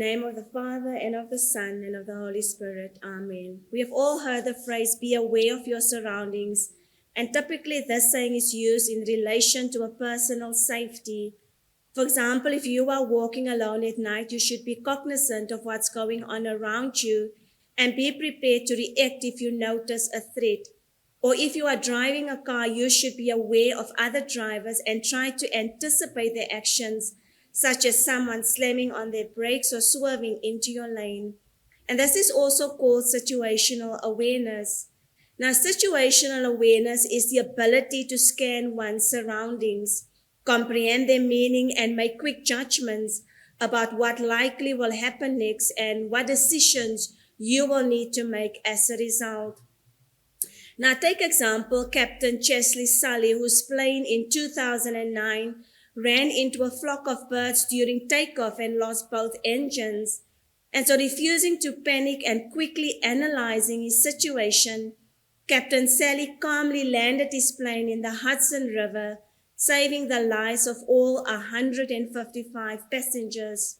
name of the Father, and of the Son, and of the Holy Spirit. Amen. We have all heard the phrase, be aware of your surroundings. And typically this saying is used in relation to a personal safety. For example, if you are walking alone at night, you should be cognizant of what's going on around you and be prepared to react if you notice a threat. Or if you are driving a car, you should be aware of other drivers and try to anticipate their actions, such as someone slamming on their brakes or swerving into your lane. And this is also called situational awareness. Now, situational awareness is the ability to scan one's surroundings, comprehend their meaning, and make quick judgments about what likely will happen next and what decisions you will need to make as a result. Now, take example, Captain Chesley Sully, whose plane in 2009 ran into a flock of birds during takeoff and lost both engines. And so, refusing to panic and quickly analyzing his situation, Captain Sully calmly landed his plane in the Hudson River, saving the lives of all 155 passengers.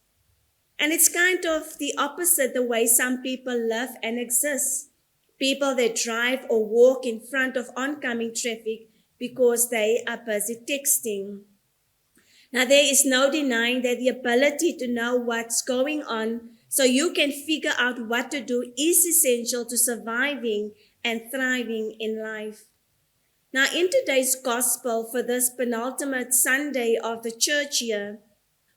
And it's kind of the opposite the way some people live and exist. People that drive or walk in front of oncoming traffic because they are busy texting. Now, there is no denying that the ability to know what's going on so you can figure out what to do is essential to surviving and thriving in life. Now, in today's gospel for this penultimate Sunday of the church year,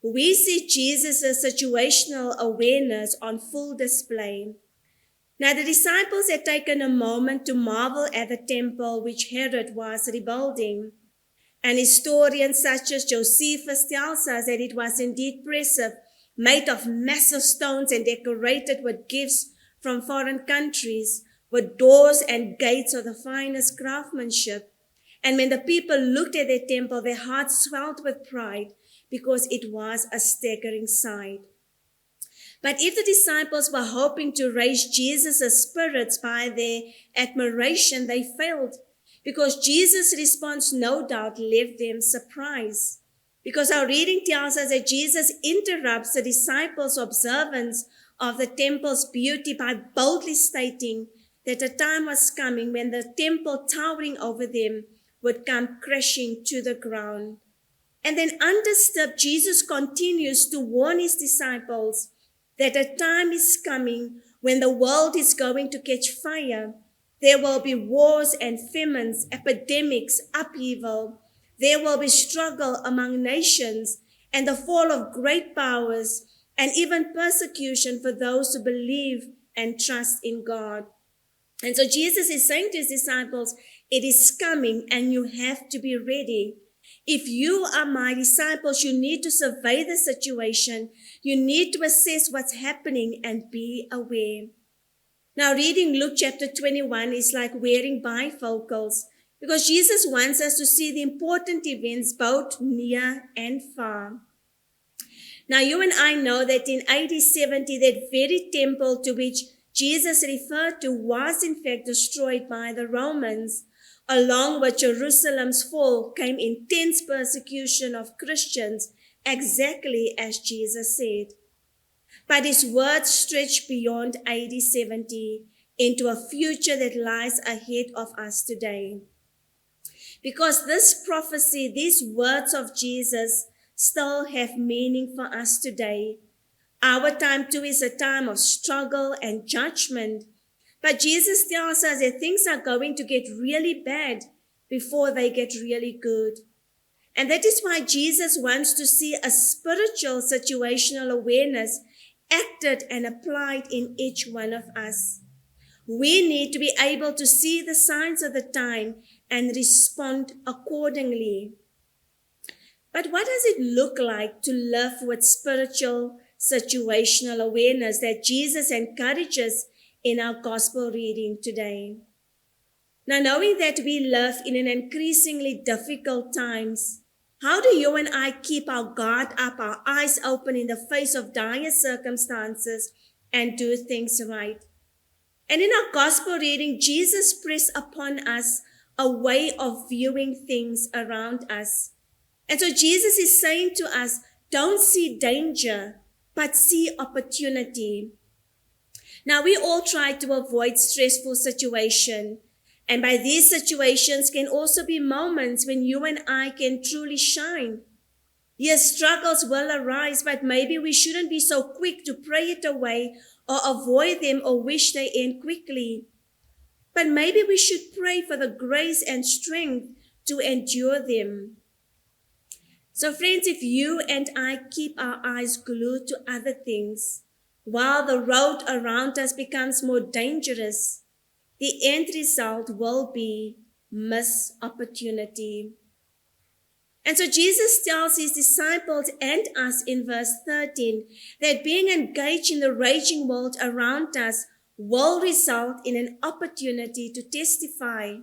we see Jesus' situational awareness on full display. Now, the disciples had taken a moment to marvel at the temple which Herod was rebuilding. And historians such as Josephus tells us that it was indeed impressive, made of massive stones and decorated with gifts from foreign countries, with doors and gates of the finest craftsmanship. And when the people looked at the temple, their hearts swelled with pride because it was a staggering sight. But if the disciples were hoping to raise Jesus' spirits by their admiration, they failed, because Jesus' response no doubt left them surprised. Because our reading tells us that Jesus interrupts the disciples' observance of the temple's beauty by boldly stating that a time was coming when the temple towering over them would come crashing to the ground. And then undisturbed, Jesus continues to warn his disciples that a time is coming when the world is going to catch fire. There will be wars and famines, epidemics, upheaval. There will be struggle among nations and the fall of great powers and even persecution for those who believe and trust in God. And so Jesus is saying to his disciples, it is coming and you have to be ready. If you are my disciples, you need to survey the situation. You need to assess what's happening and be aware. Now, reading Luke chapter 21 is like wearing bifocals, because Jesus wants us to see the important events both near and far. Now, you and I know that in AD 70, that very temple to which Jesus referred to was in fact destroyed by the Romans. Along with Jerusalem's fall came intense persecution of Christians, exactly as Jesus said. But his words stretch beyond AD 70 into a future that lies ahead of us today. Because this prophecy, these words of Jesus still have meaning for us today. Our time too is a time of struggle and judgment. But Jesus tells us that things are going to get really bad before they get really good. And that is why Jesus wants to see a spiritual situational awareness acted and applied in each one of us. We need to be able to see the signs of the time and respond accordingly. But what does it look like to live with spiritual situational awareness that Jesus encourages in our gospel reading today? Now, knowing that we live in an increasingly difficult times, how do you and I keep our guard up, our eyes open in the face of dire circumstances and do things right? And in our gospel reading, Jesus pressed upon us a way of viewing things around us. And so Jesus is saying to us, don't see danger, but see opportunity. Now, we all try to avoid stressful situations, and by these situations can also be moments when you and I can truly shine. Yes, struggles will arise, but maybe we shouldn't be so quick to pray it away or avoid them or wish they end quickly. But maybe we should pray for the grace and strength to endure them. So friends, if you and I keep our eyes glued to other things, while the road around us becomes more dangerous, the end result will be missed opportunity. And so Jesus tells his disciples and us in verse 13 that being engaged in the raging world around us will result in an opportunity to testify.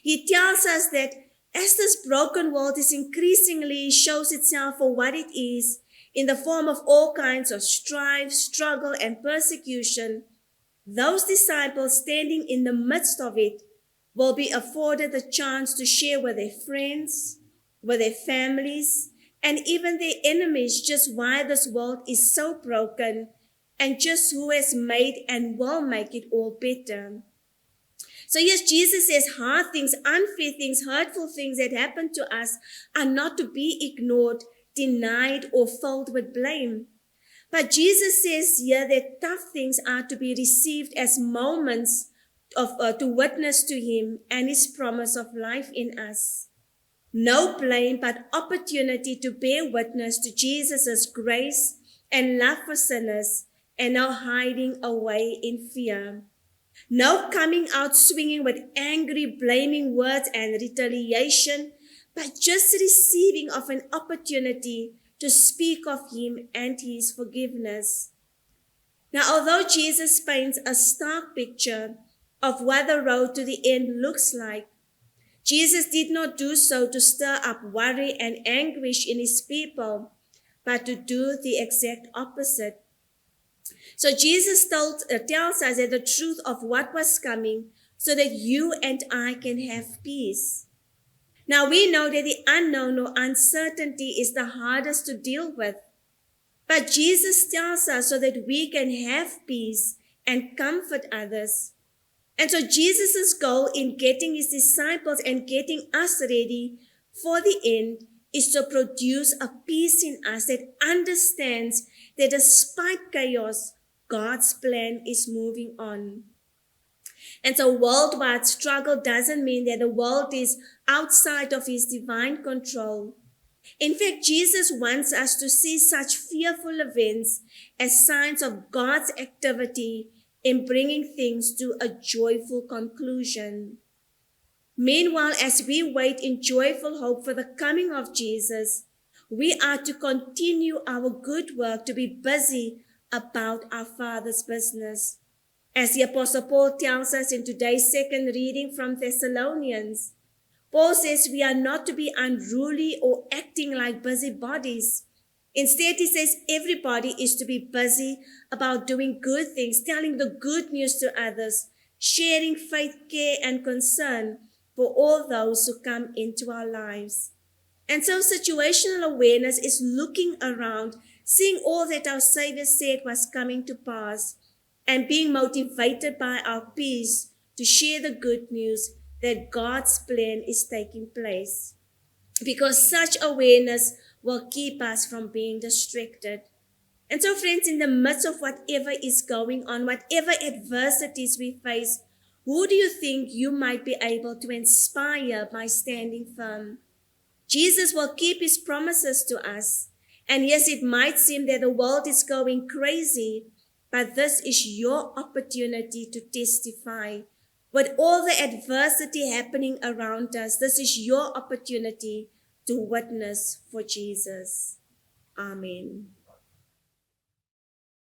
He tells us that as this broken world is increasingly shows itself for what it is, in the form of all kinds of strife, struggle, and persecution, those disciples standing in the midst of it will be afforded the chance to share with their friends, with their families, and even their enemies just why this world is so broken and just who has made and will make it all better. So yes, Jesus says hard things, unfair things, hurtful things that happen to us are not to be ignored, denied, or filled with blame. But Jesus says here that tough things are to be received as moments to witness to him and his promise of life in us. No blame, but opportunity to bear witness to Jesus' grace and love for sinners, and no hiding away in fear. No coming out swinging with angry, blaming words and retaliation, but just receiving of an opportunity to speak of him and his forgiveness. Now, although Jesus paints a stark picture of what the road to the end looks like, Jesus did not do so to stir up worry and anguish in his people, but to do the exact opposite. So Jesus tells us that the truth of what was coming so that you and I can have peace. Now we know that the unknown or uncertainty is the hardest to deal with, but Jesus tells us so that we can have peace and comfort others. And so Jesus' goal in getting his disciples and getting us ready for the end is to produce a peace in us that understands that despite chaos, God's plan is moving on. And so worldwide struggle doesn't mean that the world is outside of his divine control. In fact, Jesus wants us to see such fearful events as signs of God's activity in bringing things to a joyful conclusion. Meanwhile, as we wait in joyful hope for the coming of Jesus, we are to continue our good work, to be busy about our Father's business. As the Apostle Paul tells us in today's second reading from Thessalonians, Paul says we are not to be unruly or acting like busybodies. Instead, he says everybody is to be busy about doing good things, telling the good news to others, sharing faith, care, and concern for all those who come into our lives. And so situational awareness is looking around, seeing all that our Savior said was coming to pass, and being motivated by our peace to share the good news that God's plan is taking place. Because such awareness will keep us from being distracted. And so friends, in the midst of whatever is going on, whatever adversities we face, who do you think you might be able to inspire by standing firm? Jesus will keep his promises to us. And yes, it might seem that the world is going crazy, but this is your opportunity to testify. With all the adversity happening around us, this is your opportunity to witness for Jesus. Amen.